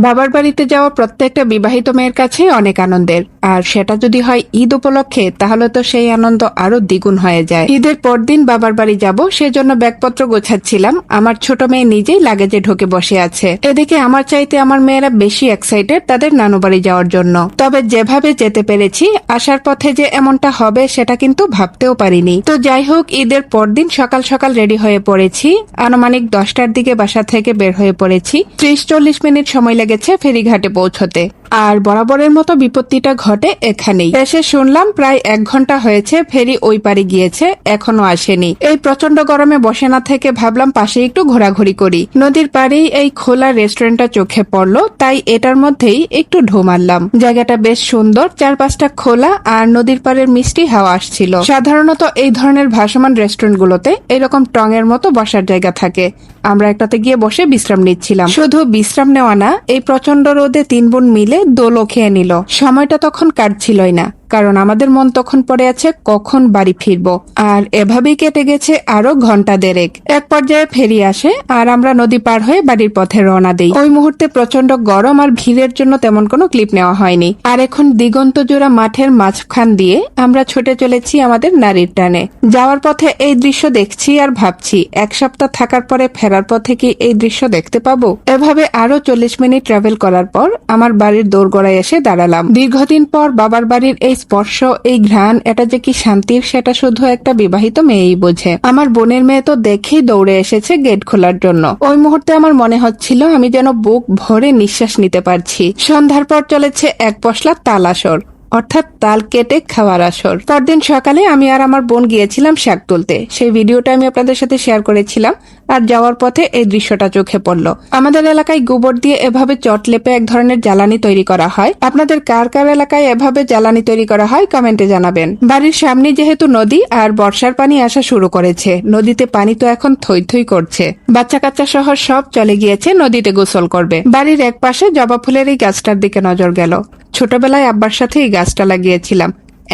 বাবার বাড়িতে যাওয়া প্রত্যেকটা বিবাহিত মেয়ের কাছে অনেক আনন্দের, আর সেটা যদি হয় ঈদ উপলক্ষে তাহলে তো সেই আনন্দ আরো দ্বিগুণ হয়ে যায়। ঈদের পরদিন বাবার বাড়ি যাব, সেজন্য ব্যাগপত্র গোছাচ্ছিলাম। আমার ছোট মেয়ে নিজেই লাগেজে ঢুকে বসে আছে। এদিকে আমার চাইতে আমার মেয়েরা বেশি এক্সাইটেড তাদের নানু বাড়ি যাওয়ার জন্য। তবে যেভাবে যেতে পেরেছি, আসার পথে যে এমনটা হবে সেটা কিন্তু ভাবতেও পারিনি। তো যাই হোক, ঈদের পরদিন সকাল সকাল রেডি হয়ে পড়েছি। আনুমানিক 10টার দিকে বাসা থেকে বের হয়ে পড়েছি। 30-40 মিনিট সময় লেগেছে ফেরিঘাটে পৌঁছতে। আর বরাবরের মতো বিপত্তিটা ঘটে এখানেই। এসে শুনলাম প্রায় 1 ঘন্টা হয়েছে ফেরি ওই পারে গিয়েছে, এখনো আসেনি। এই প্রচন্ড গরমে বসে না থেকে ভাবলাম পাশে একটু ঘোরাঘুরি করি। নদীর পাড়েই এই খোলা রেস্টুরেন্টটা চোখে পড়লো, তাই এটার মধ্যেই একটু ঢু মারলাম। জায়গাটা বেশ সুন্দর, চারপাশটা খোলা আর নদীর পাড়ের মিষ্টি হাওয়া আসছিল। সাধারণত এই ধরনের ভাসমান রেস্টুরেন্টগুলোতে এরকম টঙের মতো বসার জায়গা থাকে। আমরা একটাতে গিয়ে বসে বিশ্রাম নিচ্ছিলাম। শুধু বিশ্রাম নেওয়া না, এই প্রচন্ড রোদে 3 বোন মিলে দোলও খেয়ে নিল। সময়টা তখন কাটছিলই না, কারণ আমাদের মন তখন পড়ে আছে কখন বাড়ি ফিরবো। আর এভাবেই কেটে গেছে আরো ঘন্টা দেড়েক। এক পর্যায়ে ফেরি আসে আর আমরা নদী পার হয়ে বাড়ির পথে রওনা দিই। ওই মুহূর্তে প্রচন্ড গরম আর ভিড়ের জন্য তেমন কোনো ক্লিপ নেওয়া হয়নি। আর এখন দিগন্ত জোড়া মাঠের মাঝখান দিয়ে আমরা ছুটে চলেছি আমাদের নারীর টানে। যাওয়ার পথে এই দৃশ্য দেখছি আর ভাবছি, 1 সপ্তাহ থাকার পরে ফেরার পথে কি এই দৃশ্য দেখতে পাবো? এভাবে আরো 40 মিনিট ট্রাভেল করার পর আমার বাড়ির দোরগোড়ায় এসে দাঁড়ালাম। দীর্ঘদিন পর বাবার বাড়ির এই স্পর্শ, এই ঘ্রাণ, এটা যে কি শান্তির সেটা শুধু একটা বিবাহিত মেয়েই বোঝে। আমার বোনের মেয়ে তো দেখেই দৌড়ে এসেছে গেট খোলার জন্য। ওই মুহূর্তে আমার মনে হচ্ছিল আমি যেন বুক ভরে নিঃশ্বাস নিতে পারছি। সন্ধ্যার পর চলেছে এক পশলা তাল আসর, অর্থাৎ তাল কেটে খাওয়ার আসর। পরদিন সকালে আমি আর আমার বোন গিয়েছিলাম শাক তুলতে। সেই ভিডিওটা আমি আপনাদের সাথে শেয়ার করেছিলাম। আর যাওয়ার পথে এই দৃশ্যটা চোখে পড়লো। আমাদের এলাকায় গোবর দিয়ে এভাবে চট লেপে এক ধরনের জ্বালানি তৈরি করা হয়। আপনাদের কার কার এলাকায় এভাবে জ্বালানি তৈরি করা হয় কমেন্টে জানাবেন। বাড়ির সামনে যেহেতু নদী আর বর্ষার পানি আসা শুরু করেছে, নদীতে পানি তো এখন থই থই করছে। বাচ্চা কাচ্চা সহ সব চলে গিয়েছে নদীতে গোসল করবে। বাড়ির এক পাশে জবা ফুলের এই গাছটার দিকে নজর গেল। ছোটবেলায় আব্বার সাথে এই গাছটা লাগিয়েছিলাম।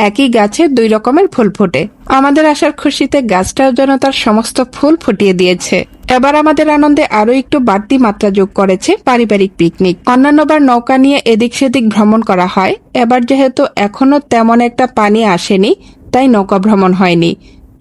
একই গাছে 2 রকমের ফুল ফোটে। আমাদের আসার খুশিতে গাছটাও যেন তার সমস্ত ফুল ফুটিয়ে দিয়েছে। এবার আমাদের আনন্দে আরো একটু বাড়তি মাত্রা যোগ করেছে পারিবারিক পিকনিক। অন্যান্যবার নৌকা নিয়ে এদিক সেদিক ভ্রমণ করা হয়। এবার যেহেতু এখনো তেমন একটা পানি আসেনি, তাই নৌকা ভ্রমণ হয়নি।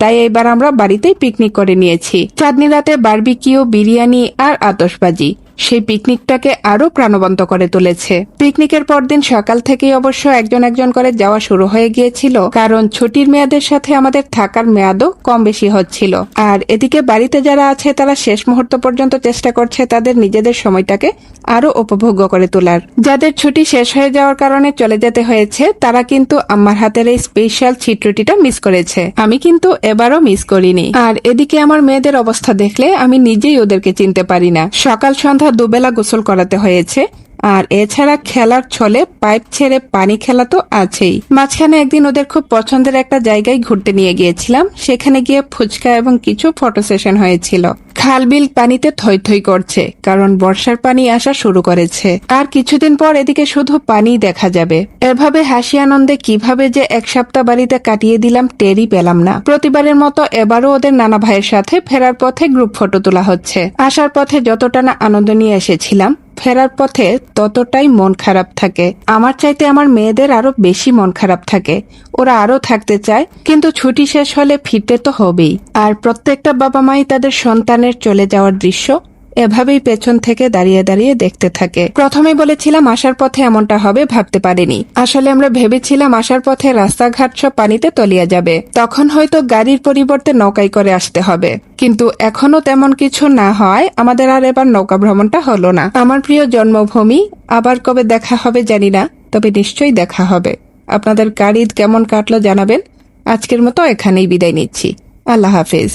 তাই এবার আমরা বাড়িতেই পিকনিক করে নিয়েছি। চাঁদনি রাতে বারবিকিউ, বিরিয়ানি আর আতশবাজি সেই পিকনিকটাকে আরো প্রাণবন্ত করে তুলেছে। পিকনিকের পরদিন সকাল থেকেই অবশ্য একজন একজন করে যাওয়া শুরু হয়ে গিয়েছিল, কারণ ছুটির মেয়াদের সাথে আমাদের থাকার মেয়াদও কম বেশি হচ্ছিল। আর এদিকে বাড়িতে যারা আছে তারা শেষ মুহূর্ত পর্যন্ত চেষ্টা করছে তাদের নিজেদের সময়টাকে আরো উপভোগ্য করে তোলার। যাদের ছুটি শেষ হয়ে যাওয়ার কারণে চলে যেতে হয়েছে, তারা কিন্তু আমার হাতের এই স্পেশাল ছিটরুটিটা মিস করেছে। আমি কিন্তু এবারও মিস করিনি। আর এদিকে আমার মেয়েদের অবস্থা দেখলে আমি নিজেই ওদেরকে চিনতে পারি না। সকাল সন্ধ্যা দুবেলা গোসল করাতে হয়েছে। আর এছাড়া খেলার ছলে পাইপ ছেড়ে পানি খেলা তো আছেই। মাঝখানে একদিন ওদের খুব পছন্দের একটা জায়গায় ঘুরতে নিয়ে গিয়েছিলাম। সেখানে গিয়ে ফুচকা এবং কিছু ফটো সেশন হয়েছিল। খাল বিল পানিতে থই থই করছে, কারণ বর্ষার পানি আসা শুরু করেছে। আর কিছুদিন পর এদিকে শুধু পানি দেখা যাবে। এভাবে হাসি আনন্দে কিভাবে যে 1 সপ্তাহ বাড়িতে কাটিয়ে দিলাম টেরই পেলাম না। প্রতিবারের মতো এবারও ওদের নানা ভাইয়ের সাথে ফেরার পথে গ্রুপ ফটো তোলা হচ্ছে। আসার পথে যতটা না আনন্দ নিয়ে এসেছিলাম, ফেরার পথে ততটাই মন খারাপ থাকে। আমার চাইতে আমার মেয়েদের আরো বেশি মন খারাপ থাকে। ওরা আরো থাকতে চায়, কিন্তু ছুটি শেষ হলে ফিরতে তো হবেই। আর প্রত্যেকটা বাবা মাই তাদের সন্তানের চলে যাওয়ার দৃশ্য এভাবেই পেছন থেকে দাঁড়িয়ে দাঁড়িয়ে দেখতে থাকে। প্রথমে বলেছিলাম আসার পথে এমনটা হবে, ভাবতে পারিনি। আসলে আমরা ভেবেছিলাম আসার পথে রাস্তাঘাট সব পানিতে তলিয়ে যাবে, তখন হয়তো গাড়ির পরিবর্তে নৌকায় করে আসতে হবে। কিন্তু এখনো তেমন কিছু না হয় আমাদের আর এবার নৌকা ভ্রমণটা হলো না। আমার প্রিয় জন্মভূমি, আবার কবে দেখা হবে জানি না, তবে নিশ্চয়ই দেখা হবে। আপনাদের কার ঈদ কেমন কাটলো জানাবেন। আজকের মতো এখানেই বিদায় নিচ্ছি। আল্লাহ হাফেজ।